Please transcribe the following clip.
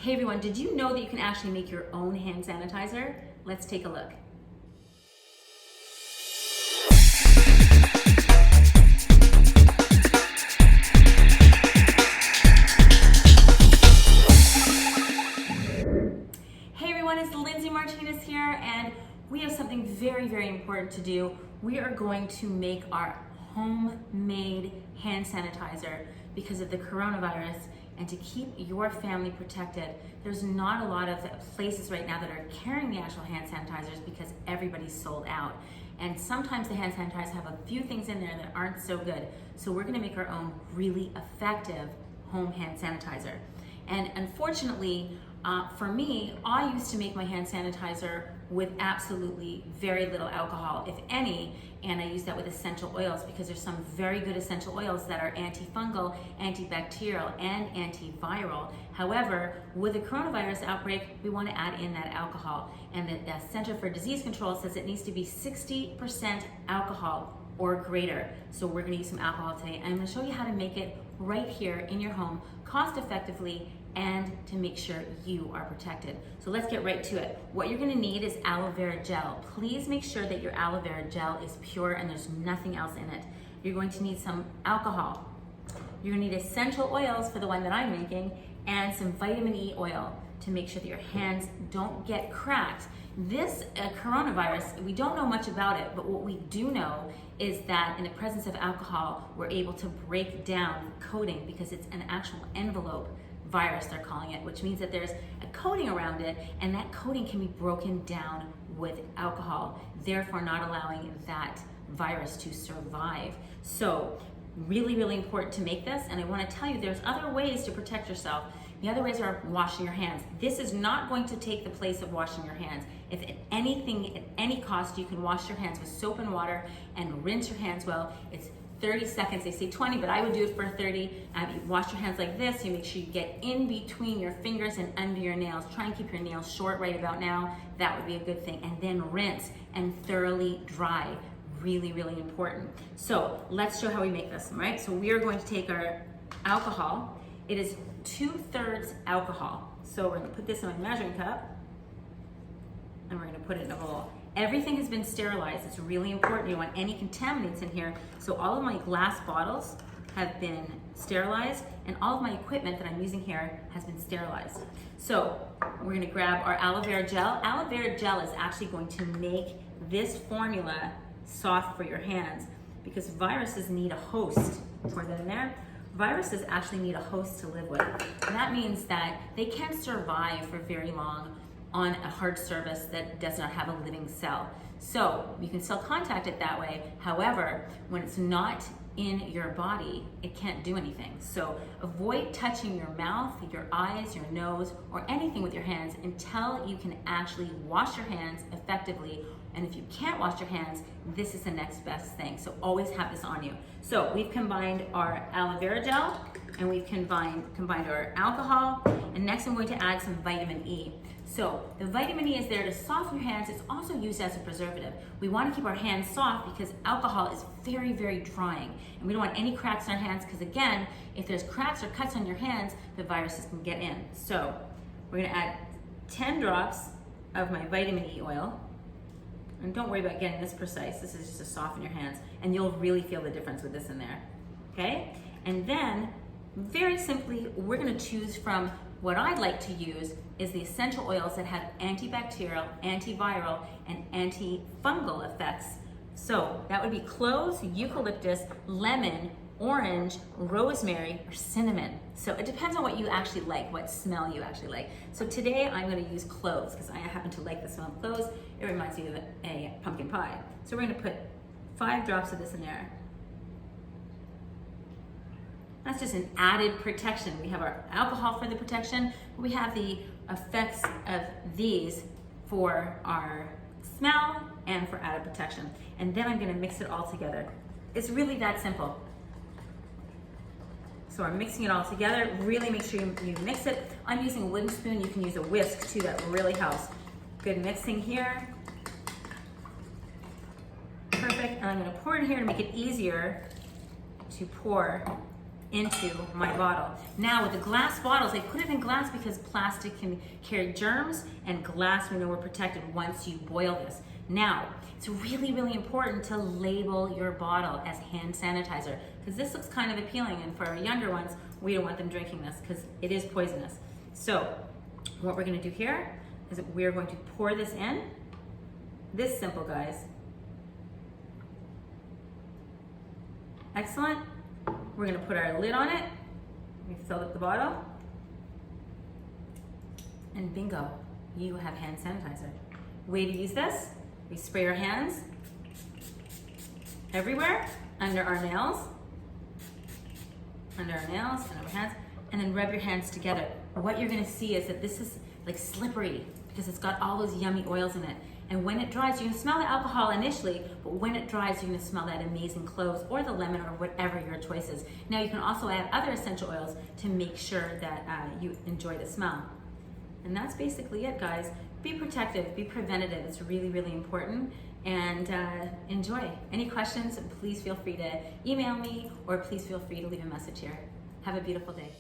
Hey everyone, did you know that you can actually make your own hand sanitizer? Let's take a look. Hey everyone, it's Lindsay Martinez here, and we have something very, very important to do. We are going to make our homemade hand sanitizer because of the coronavirus and to keep your family protected. There's not a lot of places right now that are carrying the actual hand sanitizers because everybody's sold out. And sometimes the hand sanitizers have a few things in there that aren't so good. So we're gonna make our own really effective home hand sanitizer. And unfortunately, for me, I used to make my hand sanitizer with absolutely very little alcohol, if any, and I use that with essential oils because there's some very good essential oils that are antifungal, antibacterial, and antiviral. However, with the coronavirus outbreak, we want to add in that alcohol. And the Center for Disease Control says it needs to be 60% alcohol or greater. So we're going to use some alcohol today. And I'm going to show you how to make it right here in your home, cost effectively, and to make sure you are protected. So let's get right to it. What you're gonna need is aloe vera gel. Please make sure that your aloe vera gel is pure and there's nothing else in it. You're going to need some alcohol. You're gonna need essential oils for the one that I'm making and some vitamin E oil to make sure that your hands don't get cracked. This coronavirus, we don't know much about it, but what we do know is that in the presence of alcohol, we're able to break down coating because it's an actual envelope virus, they're calling it, which means that there's a coating around it, and that coating can be broken down with alcohol, therefore not allowing that virus to survive. So really, really important to make this, and I want to tell you there's other ways to protect yourself. The other ways are washing your hands. This is not going to take the place of washing your hands. If at anything, at any cost, you can wash your hands with soap and water and rinse your hands well. It's 30 seconds, they say 20, but I would do it for 30. You wash your hands like this, you make sure you get in between your fingers and under your nails. Try and keep your nails short right about now. That would be a good thing. And then rinse and thoroughly dry. Really, really important. So let's show how we make this, right? So we are going to take our alcohol. It is 2/3 alcohol. So we're gonna put this in my measuring cup and we're gonna put it in a bowl. Everything has been sterilized. It's really important. You don't want any contaminants in here. So all of my glass bottles have been sterilized and all of my equipment that I'm using here has been sterilized. So we're gonna grab our aloe vera gel. Aloe vera gel is actually going to make this formula soft for your hands because viruses need a host. Pour that in there. Viruses actually need a host to live with. And that means that they can't survive for very long on a hard surface that does not have a living cell. So you can still contact it that way. However, when it's not in your body, it can't do anything. So avoid touching your mouth, your eyes, your nose, or anything with your hands until you can actually wash your hands effectively. And if you can't wash your hands, this is the next best thing. So always have this on you. So we've combined our aloe vera gel and we've combined our alcohol. And next I'm going to add some vitamin E. So the vitamin E is there to soften your hands. It's also used as a preservative. We want to keep our hands soft because alcohol is very, very drying. And we don't want any cracks in our hands because again, if there's cracks or cuts on your hands, the viruses can get in. So we're gonna add 10 drops of my vitamin E oil. And don't worry about getting this precise. This is just to soften your hands. And you'll really feel the difference with this in there, okay? And then, very simply, we're gonna choose from what I like to use is the essential oils that have antibacterial, antiviral, and antifungal effects. So that would be cloves, eucalyptus, lemon, orange, rosemary, or cinnamon. So it depends on what you actually like, what smell you actually like. So today I'm gonna use cloves because I happen to like the smell of cloves. It reminds me of a pumpkin pie. So we're gonna put 5 drops of this in there. That's just an added protection. We have our alcohol for the protection, but we have the effects of these for our smell and for added protection. And then I'm gonna mix it all together. It's really that simple. So we're mixing it all together. Really make sure you mix it. I'm using a wooden spoon. You can use a whisk too, that really helps. Good mixing here. Perfect, and I'm gonna pour it in here to make it easier to pour into my bottle. Now with the glass bottles, I put it in glass because plastic can carry germs, and glass, we know, we're protected once you boil this. Now, it's really, really important to label your bottle as hand sanitizer, because this looks kind of appealing, and for our younger ones, we don't want them drinking this because it is poisonous. So what we're gonna do here is that we're going to pour this in. This simple, guys. Excellent. We're gonna put our lid on it. We filled up the bottle. And bingo, you have hand sanitizer. Way to use this, we spray our hands everywhere, under our nails, and over our hands, and then rub your hands together. What you're gonna see is that this is like slippery because it's got all those yummy oils in it. And when it dries, you're gonna smell the alcohol initially, but when it dries, you're gonna smell that amazing cloves or the lemon or whatever your choice is. Now you can also add other essential oils to make sure that you enjoy the smell. And that's basically it, guys. Be protective, be preventative. It's really, really important. And enjoy. Any questions, please feel free to email me or please feel free to leave a message here. Have a beautiful day.